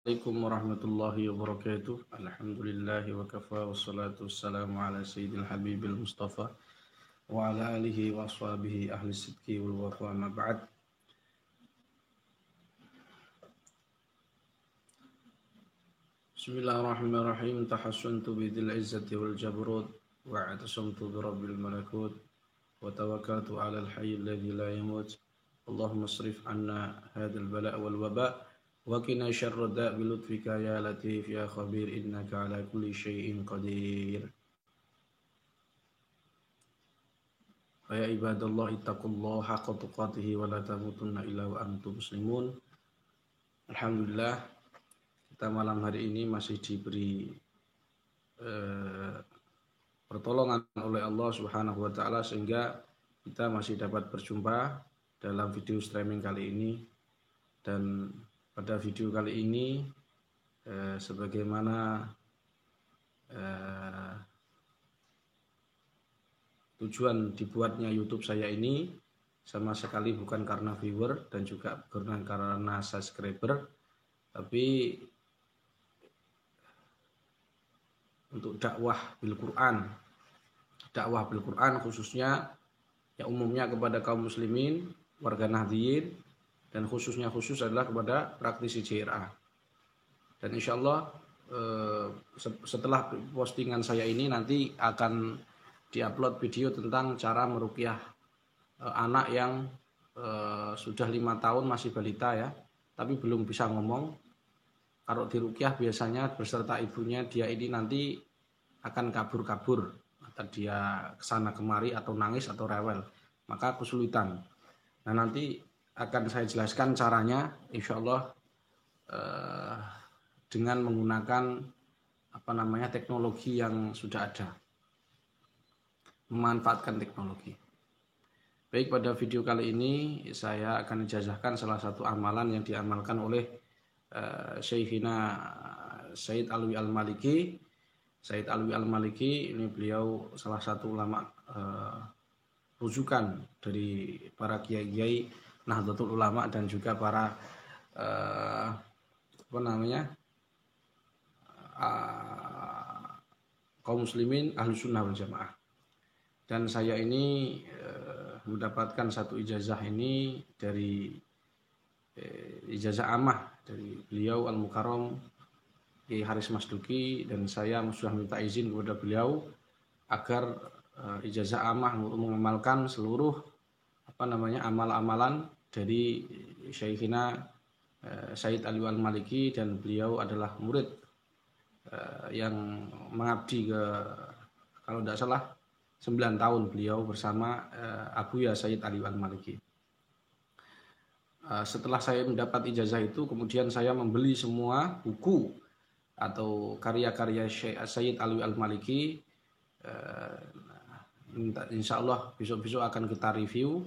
Assalamualaikum warahmatullahi wabarakatuh. Alhamdulillahi wa kafa wassalatu wassalamu ala sayyidil habibil mustafa wa ala alihi wa ashabihi ahli sidki wal wafa ma ba'd. Bismillahirrahmanirrahim. Tahassuntu bidil izzati wal jabrut wa atasamtu bi rabbil malakut wa tawakkaltu ala al hayy alladhi la yamut. Allahumma asrif anna hadzal bala' wal waba' وقنا شر الداء بلطفك يا لطيف يا خبير إنك على كل شيء قدير فيا عباد الله اتقوا الله حق تقاته ولا تموتن إلا وأنتم مسلمون. Alhamdulillah, kita malam hari ini masih diberi pertolongan oleh Allah Subhanahu wa taala sehingga kita masih dapat berjumpa dalam video streaming kali ini. Dan pada video kali ini sebagaimana tujuan dibuatnya YouTube saya ini sama sekali bukan karena viewer dan juga bukan karena subscriber, tapi untuk dakwah bil Quran khususnya ya umumnya kepada kaum muslimin, warga Nahdliyin, dan khusus adalah kepada praktisi JRA. Dan insya Allah setelah postingan saya ini nanti akan diupload video tentang cara meruqyah anak yang sudah 5 tahun masih balita ya, tapi belum bisa ngomong. Kalau diruqyah biasanya beserta ibunya, dia ini nanti akan kabur-kabur, atau dia kesana kemari atau nangis atau rewel, maka kesulitan. Nah nanti akan saya jelaskan caranya insya Allah dengan menggunakan teknologi yang sudah ada, memanfaatkan teknologi. Baik, pada video kali ini saya akan ijazahkan salah satu amalan yang diamalkan oleh Syekhina Sayyid Alwi Al-Maliki. Sayyid Alwi Al-Maliki ini beliau salah satu ulama rujukan dari para kiai-kiai Nahdlatul Ulama dan juga para kaum muslimin ahlu sunnah wal jamaah. Dan saya ini mendapatkan satu ijazah ini dari ijazah amah dari beliau Al-Mukarram Kiai Haris Masduki, dan saya sudah minta izin kepada beliau agar ijazah amah untuk mengamalkan seluruh amal-amalan dari Syekhina Sayyid Alwi Al-Maliki, dan beliau adalah murid yang mengabdi kalau tidak salah 9 tahun beliau bersama Abuya Sayyid Alwi Al-Maliki. Setelah saya mendapat ijazah itu, kemudian saya membeli semua buku atau karya-karya Sayyid Alwi Al-Maliki. Insya Allah besok-besok akan kita review,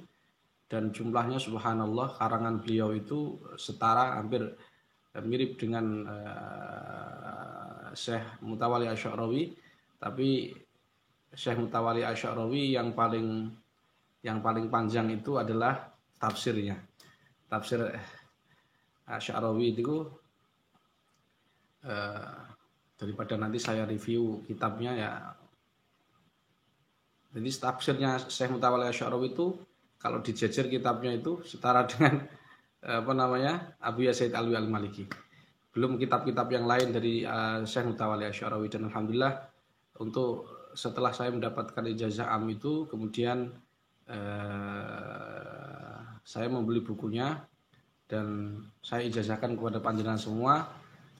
dan jumlahnya subhanallah karangan beliau itu setara hampir mirip dengan Syekh Mutawalli Asy'arawi, tapi Syekh Mutawalli Asy'arawi yang paling panjang itu adalah tafsirnya. Tafsir Asy'arawi itu daripada nanti saya review kitabnya ya. Jadi tafsirnya Syekh Mutawalli Asy'arawi itu kalau dijejer kitabnya itu setara dengan Abuya Sayyid Alwi Al-Maliki. Belum kitab-kitab yang lain dari Syekh Mutawalli Asy'arawi. Dan alhamdulillah untuk setelah saya mendapatkan ijazah am itu, kemudian saya membeli bukunya dan saya ijazahkan kepada panjenengan semua,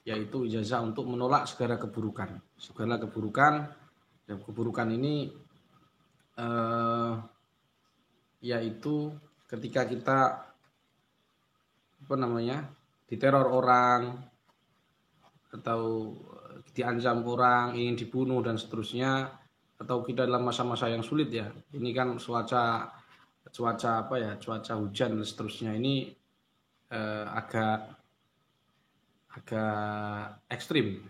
yaitu ijazah untuk menolak segala keburukan. Dan keburukan ini yaitu ketika kita diteror orang atau diancam orang, ingin dibunuh dan seterusnya, atau kita dalam masa-masa yang sulit ya. Ini kan cuaca hujan dan seterusnya ini agak ekstrim.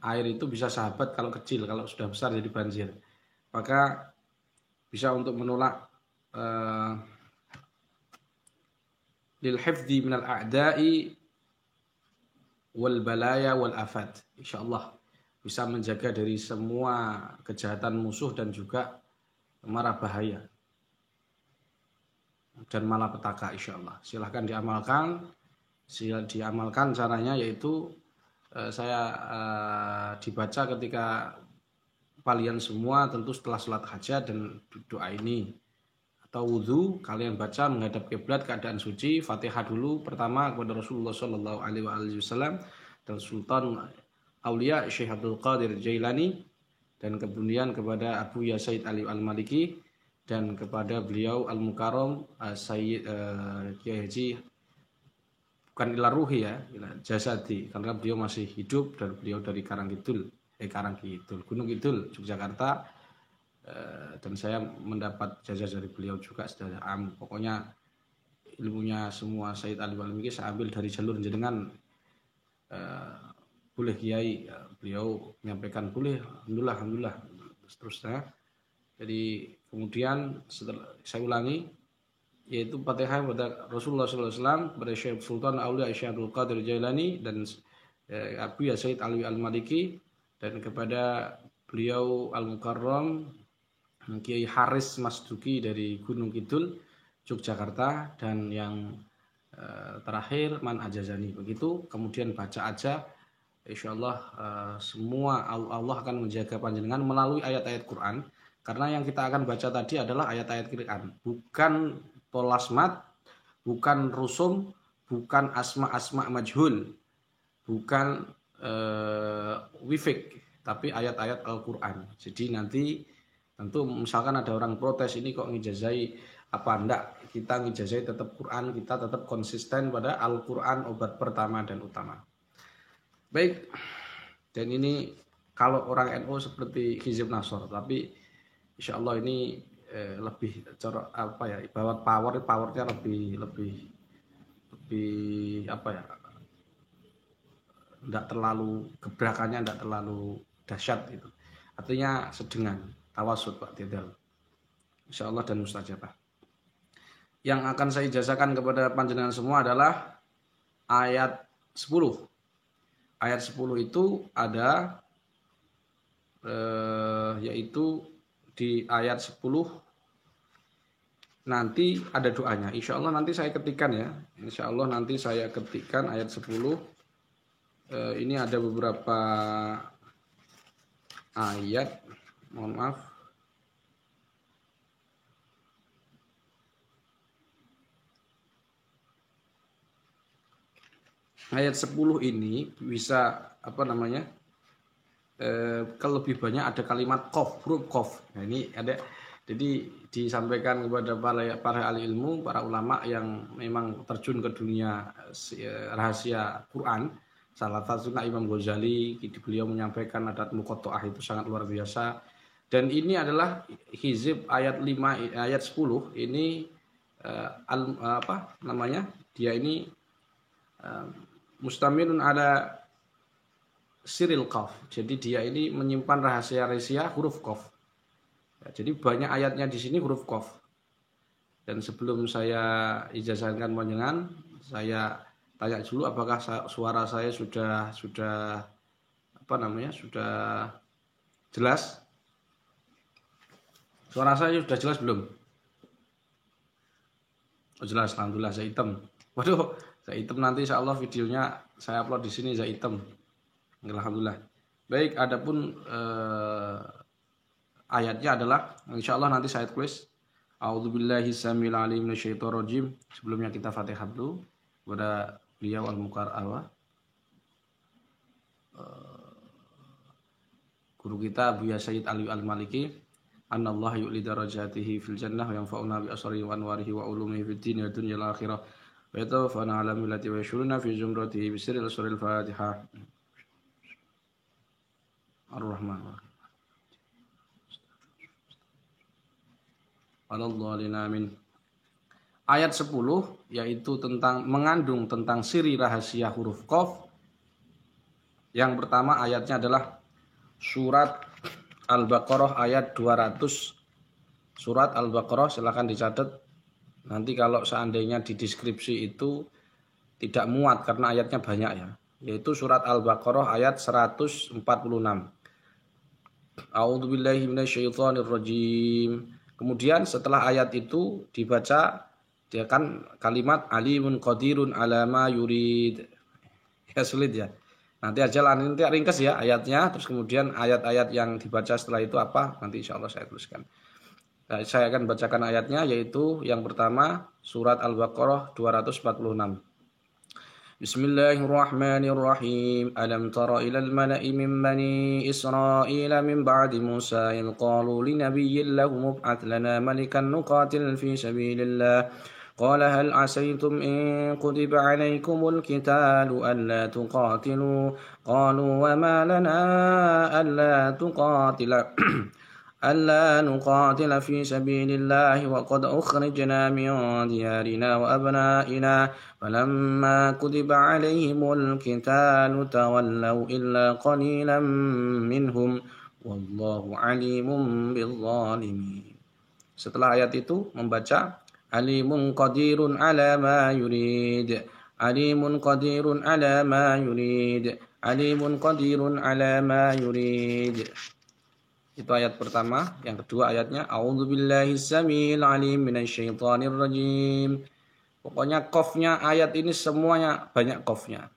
Air itu bisa sahabat kalau kecil, kalau sudah besar jadi banjir. Maka bisa untuk menolak lil hifdzi minal a'da'i wal balaya wal afat. Insyaallah bisa menjaga dari semua kejahatan musuh dan juga mara bahaya dan malapetaka insyaallah. Silahkan diamalkan caranya, yaitu saya dibaca ketika kalian semua tentu setelah sholat hajat dan doa ini, atau wudhu kalian baca menghadap kiblat keadaan suci. Fatihah dulu pertama kepada Rasulullah Shallallahu Alaihi Wasallam dan Sultan Aulia Syekh Abdul Qadir Jailani, dan kemudian kepada Abu Ya Said Ali Al-Maliki, dan kepada beliau Al-Mukarram Sayyid Kiai Haji bukan ila ruhi ya, ila jasadi, karena beliau masih hidup dan beliau dari Gunung Kidul Yogyakarta, dan saya mendapat jazah dari beliau juga secara am. Pokoknya ilmunya semua Sayyid Ali Al-Maliki saya ambil dari jalur jenengan. Boleh Kiai, beliau menyampaikan boleh, alhamdulillah seterusnya. Jadi kemudian setelah saya ulangi, yaitu Fatihah kepada Rasulullah SAW, kepada Syekh Sultan Aulia Syekh Abdul Qadir Jailani dan Abu Ya Said Ali Al-Maliki, dan kepada beliau Al-Mukarram Kiai Haris Masduki dari Gunung Kidul Yogyakarta, dan yang terakhir Man Ajazani. Begitu, kemudian baca aja, insyaallah semua Allah akan menjaga panjenengan melalui ayat-ayat Quran. Karena yang kita akan baca tadi adalah ayat-ayat Quran, bukan tolasmat, bukan rusum, bukan asma-asma majhul, bukan wifik, tapi ayat-ayat Al-Quran. Jadi nanti tentu misalkan ada orang protes, ini kok ngijazai apa enggak, kita ngijazai tetap Quran, kita tetap konsisten pada Al-Quran obat pertama dan utama. Baik, dan ini kalau orang NU seperti Hizib Nasr, tapi insya Allah ini lebih apa ya, bahwa powernya lebih apa ya, tidak terlalu gebrakannya, tidak terlalu dahsyat itu. Artinya sedengan, tawasud Pak Tidal, insya Allah, dan mustajabah. Yang akan saya ijazahkan kepada panjenengan semua adalah ayat 10. Ayat 10 itu ada yaitu di ayat 10 nanti ada doanya. Insya Allah nanti saya ketikkan ya. Insya Allah nanti saya ketikkan ayat 10. Ini ada beberapa ayat. Mohon maaf. Ayat 10 ini bisa apa namanya? Kalau lebih banyak ada kalimat qaf, huruf qaf. Nah, ini ada, jadi disampaikan kepada para ahli ilmu, para ulama yang memang terjun ke dunia rahasia Quran. Salah satunya Imam Ghazali, beliau menyampaikan adat muqatta'ah itu sangat luar biasa. Dan ini adalah hizib ayat 5 ayat 10 ini apa namanya? Dia ini mustamilun ala siril qaf. Jadi dia ini menyimpan rahasia-rahasia huruf qaf. Ya, jadi banyak ayatnya di sini huruf qaf. Dan sebelum saya ijazahkan panjenengan, saya tanya dulu apakah suara saya sudah apa namanya? Sudah jelas? Suara saya sudah jelas belum? Oh, jelas, alhamdulillah. Saya hitam. Waduh, saya hitam, nanti insyaallah videonya saya upload di sini saya hitam. Alhamdulillah. Baik, adapun ayatnya adalah insyaallah nanti saya tulis. A'udzubillahi samil alim minasyaitonir rajim. Sebelumnya kita Fatihah dulu kepada beliau Al-Mukarram, guru kita Abu Ya Said Ali Al-Maliki. Anallahu yu'li darajatihi fil jannah wa yanfa'una bi asrihi wa anwarihi wa ulumihi fid din wa dunya wal akhirah. Wa yatawaffana ala millati wa yashuruna fi zumratihi bi sirril suril Fatihah. Ar-Rahman Ar-Rahim. Ayat 10 yaitu mengandung tentang siri rahasia huruf qaf. Yang pertama ayatnya adalah surat Al-Baqarah ayat 200. Surat Al-Baqarah silakan dicatat. Nanti kalau seandainya di deskripsi itu tidak muat karena ayatnya banyak ya. yaitu surat Al-Baqarah ayat 146. A'udzubillahi minasyaitonirrajim. Kemudian setelah ayat itu dibaca, dia kan kalimat alimun qadirun ala ma yurid. Ya sulit ya. Nanti aja nanti ringkas ya ayatnya, terus kemudian ayat-ayat yang dibaca setelah itu apa? Nanti insya Allah saya tuliskan. Nah, saya akan bacakan ayatnya, yaitu yang pertama surat Al-Baqarah 246. Bismillahirrahmanirrahim. Alam tara ilal mala'i min bani Israila min ba'di Musa il qalu li nabiyyin lahum mub'ath lana malikan nuqatil fi sabilillah. قال هل عسيتم إن كتب عليكم القتال ألا تقاتلوا قالوا وما لنا ألا نقاتل في سبيل الله وقد أخرجنا من ديارنا وأبنائنا فلما كتب عليهم القتال تولوا إلا قليلا منهم والله عليم بالظالمين. Setelah ayat itu membaca alimun qadirun ala ma yurid, alimun qadirun ala ma yurid, alimun qadirun ala ma yurid. Itu ayat pertama. Yang kedua ayatnya a'udzubillahi samil alim minasyaitonir rajim. Pokoknya qafnya ayat ini semuanya banyak qafnya.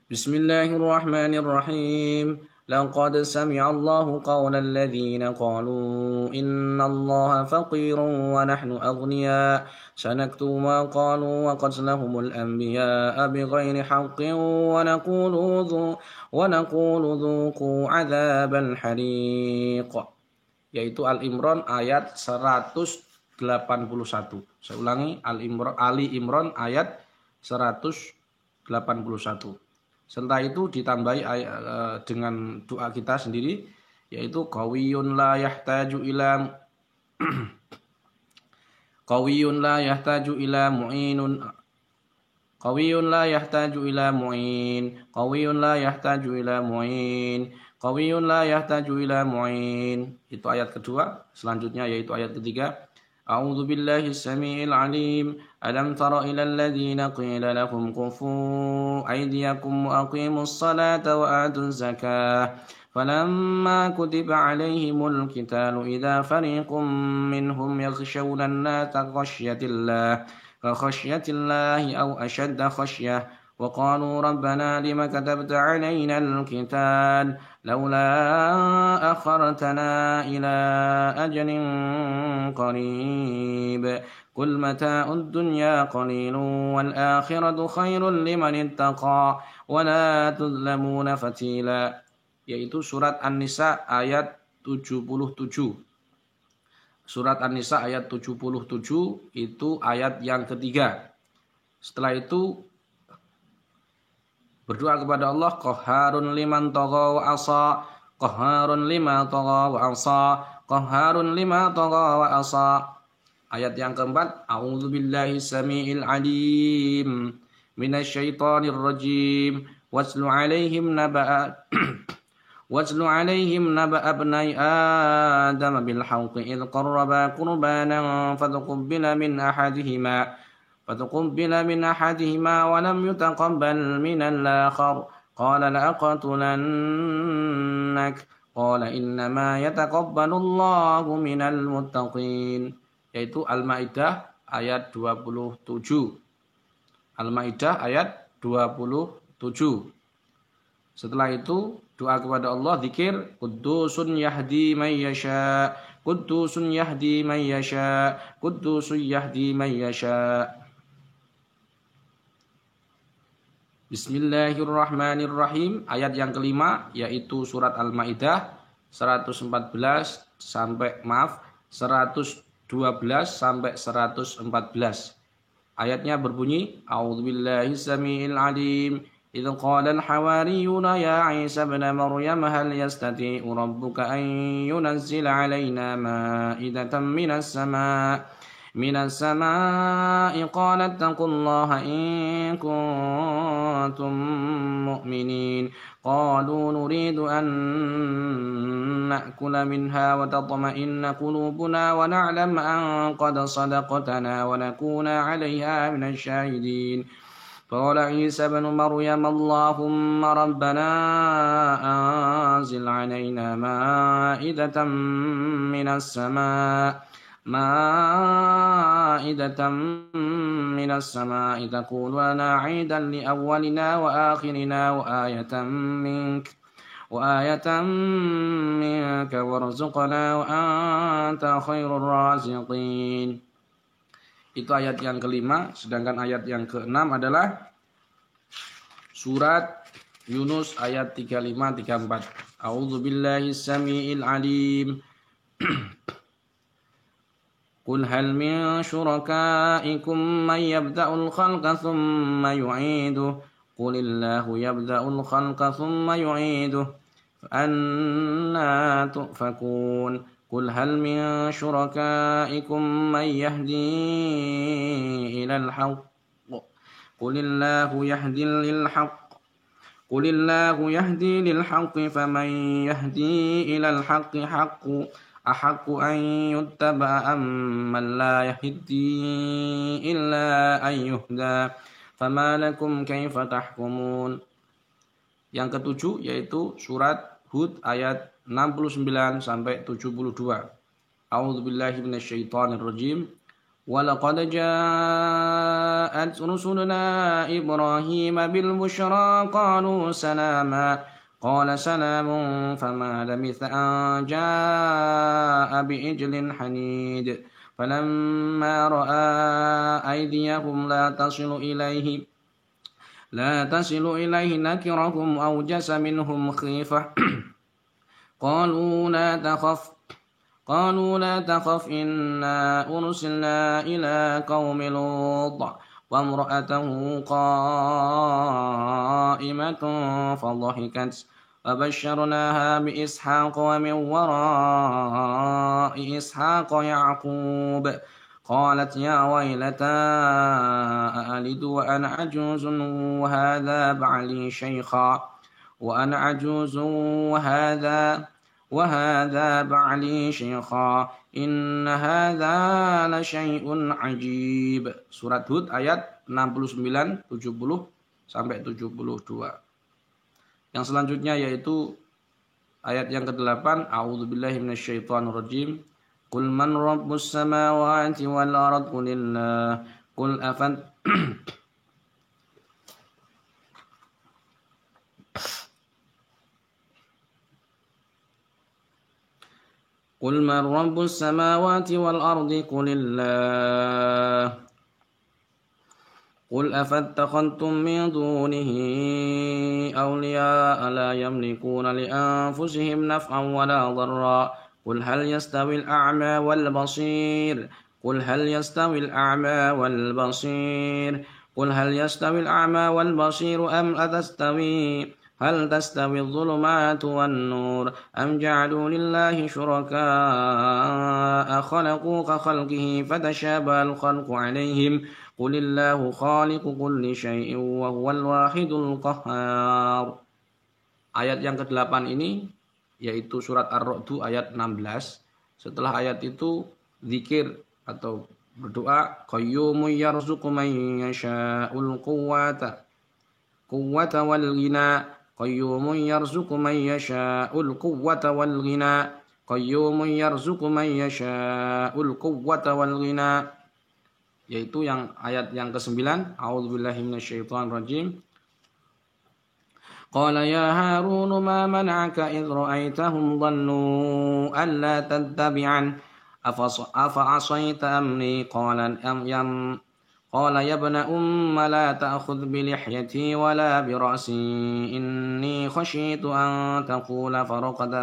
Bismillahirrahmanirrahim. لقد سمع الله قول الذين قالوا إن الله فقير ونحن أغنياء سنكتب ما قالوا وقتلهم الأنبياء بغير حق ونقول ذوقوا عذاب الحريق. Yaitu Al-Imran ayat 181. Saya ulangi, Ali Imran ayat 181. Setelah itu ditambahi dengan doa kita sendiri, yaitu qawiyun la yahtaju ila qawiyun la yahtaju ila mu'inun qawiyun la yahtaju ila mu'in qawiyun la yahtaju ila mu'in qawiyun la yahtaju ila mu'in. Itu ayat kedua. Selanjutnya yaitu ayat ketiga. أعوذ بالله السميع العليم ألم تر إلى الذين قيل لهم كفوا أيديكم وأقيموا الصلاة وآتوا الزكاة فلما كتب عليهم القتال إذا فريق منهم يخشون الناس كخشية الله أو أشد خشية وقالوا ربنا لم كتبت علينا القتال لولا أخرتنا إلى أجل قريب قل متاع الدنيا قليل والآخرة خير لمن اتقى ولا تظلمون فتيلا. Yaitu surat An-Nisa ayat 77. Surat An-Nisa ayat 77 itu ayat yang ketiga. Setelah itu berdoa kepada Allah, qahharun liman tagha wa asa, qahharun lima tagha wa asa, qahharun lima tagha wa asa. Ayat yang keempat, a'udzubillahi samiil alim minasyaitonir rajim waslu alaihim naba'a abnai Adam bil haqqi idh qarraba qurbanan فتقبل من أحدهما ولم يتقبل من الآخر قال لأقتلنك قال إنما يتقبل الله من المتقين. Yaitu Al-Maidah ayat 27. Al-Maidah ayat 27. Setelah itu doa kepada Allah, zikir Quddusun yahdi man yasha, Quddusun yahdi man yasha, Quddusun yahdi man yasha. Bismillahirrahmanirrahim. Ayat yang kelima yaitu surat Al-Maidah 112 sampai 112 sampai 114. Ayatnya berbunyi A'udzubillahi samiil alim idz qala al-hawariyuna ya Isa ibn Maryam hal yastati'u rabbuka an yunazzila 'alaina ma'idatan minas samaa'i qala ittaqullaha in kuntum mu'minin qalu nuridu an na'kula minha wa tatma'inna qulubuna wa na'lam an qad sadaqtana wa nakuna 'alayha minasyahidin قال عيسى ابن مريم اللهم ربنا أنزل علينا مائدة من السماء تكون لنا عيدا لأولنا وآخرنا وآية منك وارزقنا وأنت خير الرازقين. Itu ayat yang kelima, sedangkan ayat yang keenam adalah surat Yunus ayat 35-34. A'udzu billahi samiil alim. Qul hal min syurakaikum man yabda'ul khalqa thumma yu'iduhu Qulillahu yabda'ul khalqa thumma yu'iduhu anna tu'fakun. قل هل من شركائكم من يهدي إلى الحق قل الله يهدي للحق فمن يهدي إلى الحق أحق أن يتبع أمن لا يهدي إلا أن يهدى فما لكم كيف تحكمون. Yang ketujuh yaitu surat Hud ayat 69 sampai 72. A'udzubillahi minasyaitonirrajim. Wa laqad ja'at rusuluna Ibrahim bil busyra qalu salama qala salamun fama labitha an ja'a bi ijlin hanid falamma ra'a aydiyahum la tasilu ilaihi nakirahum awjasa minhum khifah قالوا لا تخف إنا أرسلنا إلى قوم لوط وامرأته قائمة فضحكت فبشرناها بإسحاق ومن وراء إسحاق يعقوب قالت يا ويلتى أألد وأنا عجوز وهذا بعلي شيخا إن هذا لشيء عجيب. Surat Hud ayat 69, 70 sampai 72. Yang selanjutnya yaitu ayat yang ke-8. A'udzubillahi minasyaitonirrajim. Qul man rabbus samawati wal ardi qulillah qul قل من رب السماوات والأرض قل الله قل أفاتخذتم من دونه أولياء لا يملكون لأنفسهم نفعا ولا ضرا قل هل يستوي الأعمى والبصير أم هل تستوي الظلمات والنور أم جعلوا لله شركاء خلقوا كخلقه فتشابه الخلق عليهم قل الله خالق كل شيء وهو الواحد القهار. Ayat yang ke-8 ini yaitu surat Ar-Ra'd ayat 16. Setelah ayat itu zikir atau berdoa qayyumun yarzuqu man yasha'ul quwwata wal ghina qayyumun yarzuqu man yasha'ul quwwata wal ghina yaitu yang ayat yang ke-9. A'udzubillahi minasyaitonirrajim. Qala ya Harun ma mana'aka idh ra'aitahum dhallu alla tattabi'an afa asaita amri قال يا ابن لا تأخذ بلحيتي ولا برأسي إني خشيت أن تقول فرقد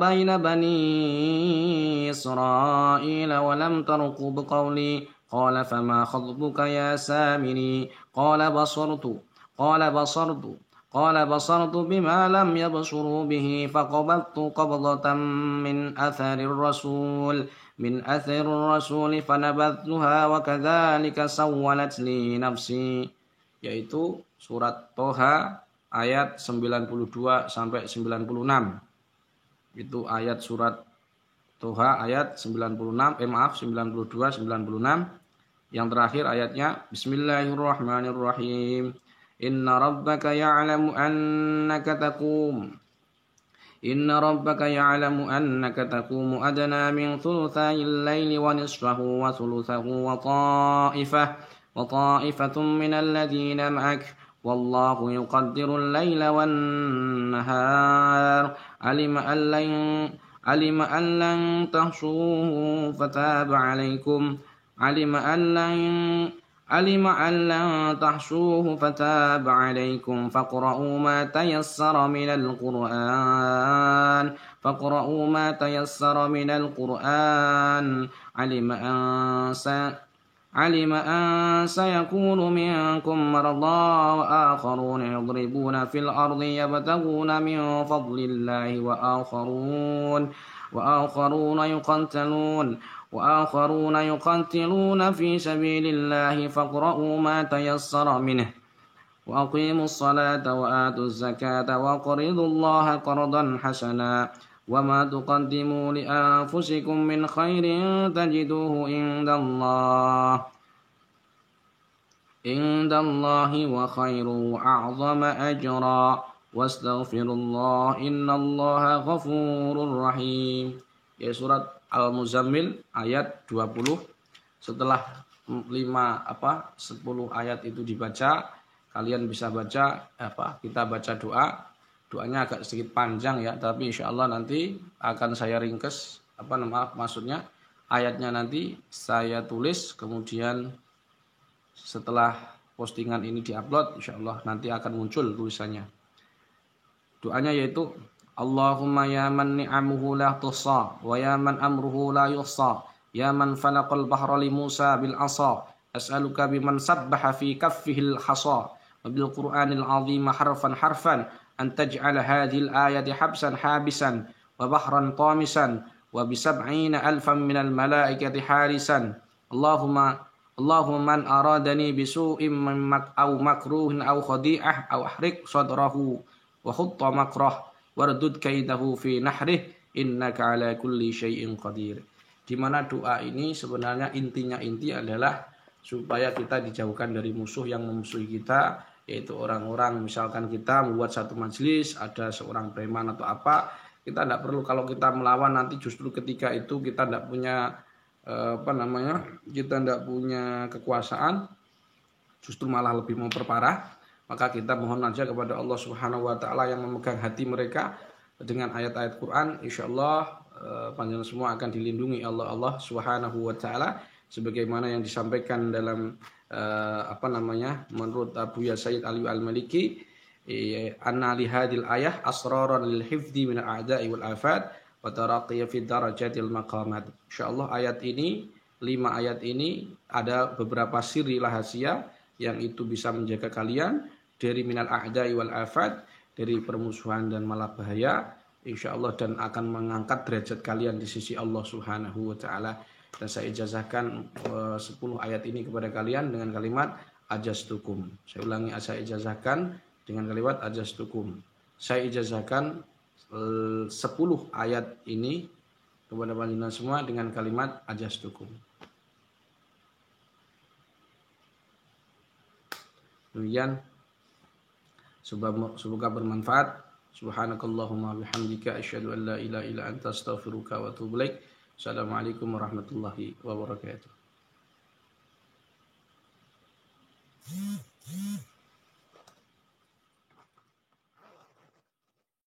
بين بني إسرائيل ولم ترقب قولي قال فما خطبك يا سامري قال بصرت بما لم يبصروا به فقبضت قبضة من أثر الرسول فنبذتها وكذلك سولت لي نفسي. Yaitu surat Toha ayat 92 sampai 96. Itu ayat surat Toha ayat 92 96. Yang terakhir ayatnya Bismillahirrahmanirrahim. Inna rabbaka ya'lamu annaka taqum إن ربك يعلم أنك تقوم أدنى من ثلثي الليل ونصفه وثلثه وطائفة من الذين معك والله يقدر الليل والنهار علم أن لن تحصوه فتاب عليكم علم أن لن علم أن لن تحصوه فتاب عليكم فاقرؤوا ما تيسر من القرآن علم أن سيكون منكم مرضى وآخرون يضربون في الأرض يبتغون من فضل الله وآخرون يقتلون في سبيل الله فاقرؤوا ما تيسر منه وأقيموا الصلاة وآتوا الزكاة وأقرضوا الله قرضا حسنا وما تقدموا لأنفسكم من خير تجدوه عند الله وخير وأعظم أجرا واستغفر الله إن الله غفور رحيم. Ya, surat Al-Muzammil ayat 20. Setelah 10 ayat itu dibaca, kalian bisa baca kita baca doa. Doanya agak sedikit panjang ya, tapi insya Allah nanti akan saya ringkes maksudnya ayatnya nanti saya tulis, kemudian setelah postingan ini diupload insya Allah nanti akan muncul tulisannya. Doanya yaitu Allahumma ya man ni'amuhu la tuhsa wa ya man amruhu la yuhsa ya man falaqal bahra li Musa bil asa as'aluka biman sabbaha fi kaffihi al hasa wa bil qur'anil azim harfan an taj'ala hadhil ayati habsan habisan wa bahran tamisan wa bi 70,000 minal malaikati harisan. Allahumma man aradani bisu'in aw makruhin aw khadi'ah aw ahrik sadrahu wa khutta makrah wardud kaidahu fi nahrih innaka ala kulli syai'in qadir. Di mana doa ini sebenarnya inti adalah supaya kita dijauhkan dari musuh yang memusuhi kita, yaitu orang-orang. Misalkan kita membuat satu majelis, ada seorang preman atau apa, kita tidak perlu, kalau kita melawan nanti justru ketika itu kita tidak punya kita tidak punya kekuasaan, justru malah lebih memperparah. Maka kita mohon aja kepada Allah Subhanahu wa taala yang memegang hati mereka dengan ayat-ayat Quran. Insyaallah panjenengan semua akan dilindungi Allah Subhanahu wa taala sebagaimana yang disampaikan dalam menurut Abu Sayyid Ali Al-Maliki, anna li hadil ayah asraran lil hifdzi min al-a'da'i wal afat wa taraqiya fi darajatil maqamat. Insyaallah ayat ini, 5 ayat ini ada beberapa siri rahasia yang itu bisa menjaga kalian dari minal a'da'i wal afat, dari permusuhan dan malapahaya insyaallah, dan akan mengangkat derajat kalian di sisi Allah Subhanahu wa taala. Dan saya ijazahkan 10 ayat ini kepada kalian dengan kalimat ajastukum. Saya ulangi, saya ijazahkan dengan kalimat ajastukum. Saya ijazahkan 10 ayat ini kepada panjenengan semua dengan kalimat ajastukum. Demikian, semoga bermanfaat. Subhanakallahumma bihamdika asyhadu an la ilaha illa anta astaghfiruka wa atubu ilaik. Assalamualaikum warahmatullahi wabarakatuh.